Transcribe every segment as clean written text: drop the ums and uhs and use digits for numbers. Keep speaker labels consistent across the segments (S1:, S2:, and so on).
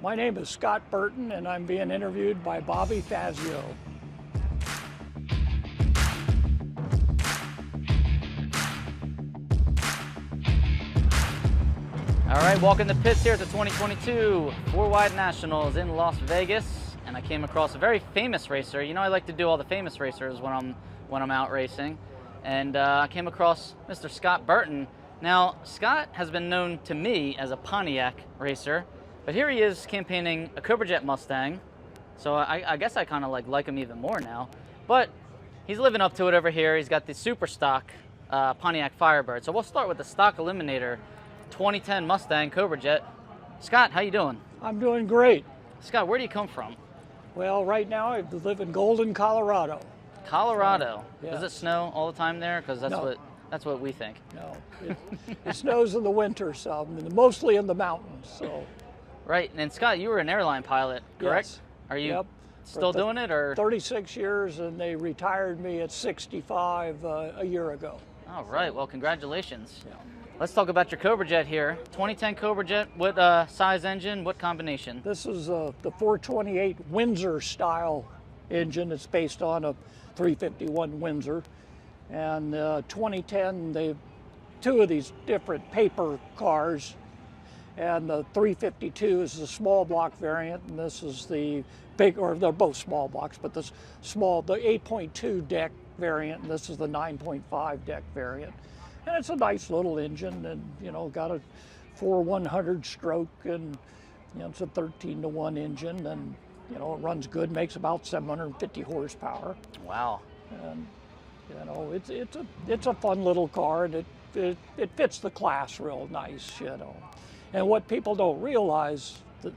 S1: My name is Scott Burton, and I'm being interviewed by Bobby Fazio.
S2: All right, walking the pits here at the 2022 Four Wide Nationals in Las Vegas, and I came across a very famous racer. You know, I like to do all the famous racers when I'm out racing, and I came across Mr. Scott Burton. Now, Scott has been known to me as a Pontiac racer, but here he is campaigning a Cobra Jet Mustang, so I guess I kind of like him even more now. But he's living up to it over here. He's got the super stock Pontiac Firebird. So we'll start with the Stock Eliminator 2010 Mustang Cobra Jet. Scott, how you doing?
S1: I'm doing great.
S2: Scott, where do you come from?
S1: Well, right now I live in Golden, Colorado.
S2: Colorado.
S1: Yes.
S2: Does it snow all the time there? Because
S1: No.
S2: that's what we think.
S1: No, it snows in the winter some, mostly in the mountains. So.
S2: Right, and Scott, you were an airline pilot, correct?
S1: Yes.
S2: Are you
S1: Yep.
S2: still doing it, or?
S1: 36 years, and they retired me at 65 a year ago.
S2: All right, well, congratulations.
S1: Yeah.
S2: Let's talk about your Cobra Jet here. 2010 Cobra Jet, what size engine, what combination?
S1: This is the 428 Windsor style engine. It's based on a 351 Windsor. And 2010, they two of these different paper cars. And the 352 is the small block variant, and this is the big, or they're both small blocks, but the 8.2 deck variant, and this is the 9.5 deck variant. And it's a nice little engine, and you know, got a 4/100 stroke, and you know, it's a 13-to-1 engine, and you know, it runs good, makes about 750 horsepower.
S2: Wow.
S1: And you know, it's a fun little car, and it fits the class real nice, you know. And what people don't realize, that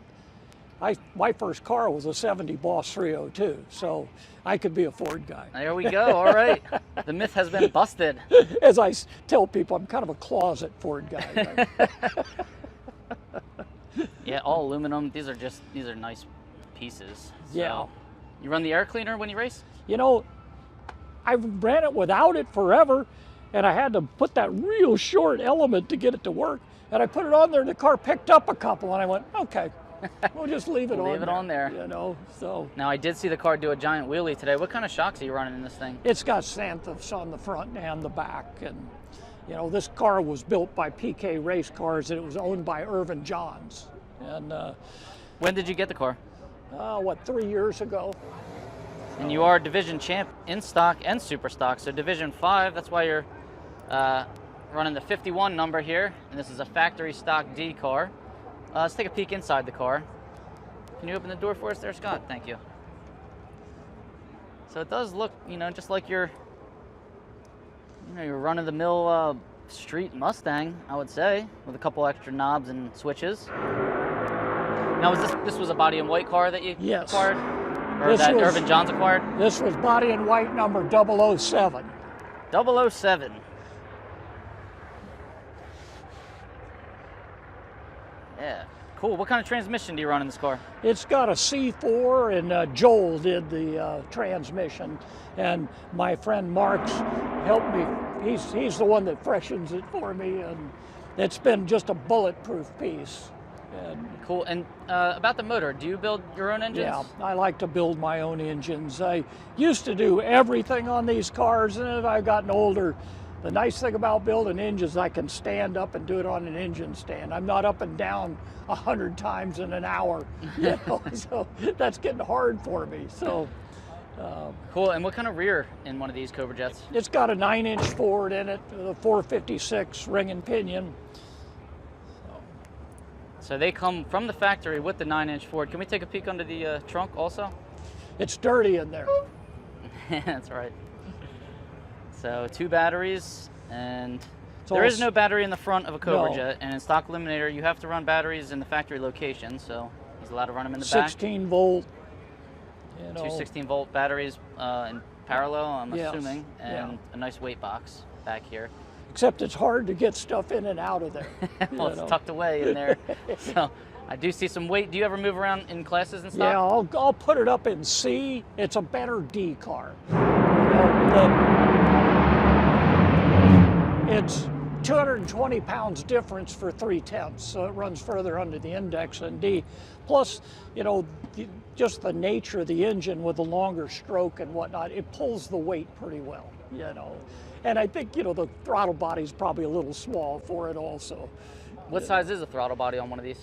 S1: my first car was a 70 Boss 302, so I could be a Ford guy.
S2: There we go, all right. The myth has been busted.
S1: As I tell people, I'm kind of a closet Ford guy. Right?
S2: Yeah, all aluminum. These are nice pieces. So,
S1: Yeah.
S2: You run the air cleaner when you race?
S1: You know, I ran it without it forever, and I had to put that real short element to get it to work. And I put it on there, and the car picked up a couple, and I went, okay, we'll just leave it on there.
S2: Leave it on there.
S1: You know, so.
S2: Now, I did see the car do a giant wheelie today. What kind of shocks are you running in this thing?
S1: It's got Santhos on the front and the back. And, you know, this car was built by PK Race Cars, and it was owned by Irvin Johns. And,
S2: When did you get the car?
S1: 3 years ago?
S2: And you are division champ in stock and super stock. So division 5, that's why you're running the 51 number here. And this is a factory stock D car. Let's take a peek inside the car. Can you open the door for us there, Scott? Thank you. So it does look, you know, just like your run-of-the-mill street Mustang, I would say, with a couple extra knobs and switches. Now, this was a body in white car that you acquired? Or that Irvin Johns acquired?
S1: This was body in white number 007.
S2: 007. Yeah, cool. What kind of transmission do you run in this car?
S1: It's got a C4, and Joel did the transmission, and my friend Mark's helped me. He's the one that freshens it for me, and it's been just a bulletproof piece. And
S2: cool. And about the motor, do you build your own engines?
S1: yeah, I like to build my own engines. I used to do everything on these cars, and as I've gotten older, the nice thing about building engines, I can stand up and do it on an engine stand. I'm not up and down 100 times in an hour, you know, so that's getting hard for me. So.
S2: Cool. And what kind of rear in one of these Cobra Jets?
S1: It's got a 9-inch Ford in it, a 456 ring and pinion.
S2: So they come from the factory with the 9-inch Ford. Can we take a peek under the trunk also?
S1: It's dirty in there.
S2: That's right. So 2 batteries, and there is no battery in the front of a Cobra Jet, and in Stock Eliminator you have to run batteries in the factory location, so he's allowed to run them in the back.
S1: 16 volt. You know.
S2: 2 16-volt batteries in parallel, I'm
S1: Yes.
S2: assuming, and a nice weight box back here.
S1: Except it's hard to get stuff in and out of there.
S2: Well, it's tucked away in there. So I do see some weight. Do you ever move around in classes and stuff?
S1: Yeah, I'll put it up in C. It's a better D car. You know, 220 pounds difference for 3/10, so it runs further under the index than D. Plus, you know, just the nature of the engine with the longer stroke and whatnot, it pulls the weight pretty well, you know. And I think, you know, the throttle body's probably a little small for it also.
S2: What size is a throttle body on one of these?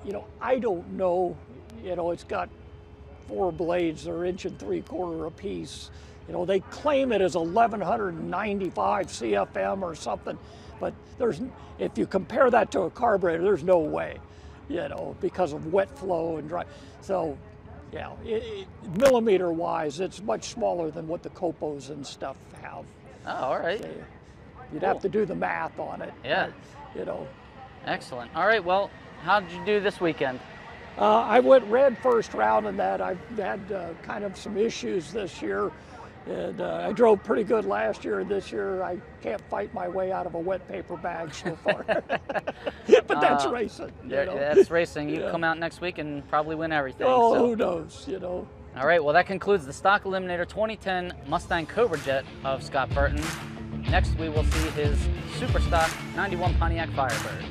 S1: You know, I don't know. You know, it's got 4 blades, they're 1 3/4 apiece. You know, they claim it as 1195 CFM or something, but if you compare that to a carburetor, there's no way, you know, because of wet flow and dry. So, yeah, millimeter wise, it's much smaller than what the Copos and stuff have.
S2: Oh, all right.
S1: So you'd have to do the math on it.
S2: Yeah.
S1: But, you know.
S2: Excellent. All right, well, how did you do this weekend?
S1: I went red first round in that. I've had kind of some issues this year. And I drove pretty good last year. This year, I can't fight my way out of a wet paper bag so far. But that's racing. You know?
S2: That's racing. You
S1: Yeah.
S2: come out next week and probably win everything.
S1: Oh,
S2: so.
S1: who knows, you know.
S2: All right, well, that concludes the Stock Eliminator 2010 Mustang Cobra Jet of Scott Burton. Next, we will see his Super Stock 91 Pontiac Firebird.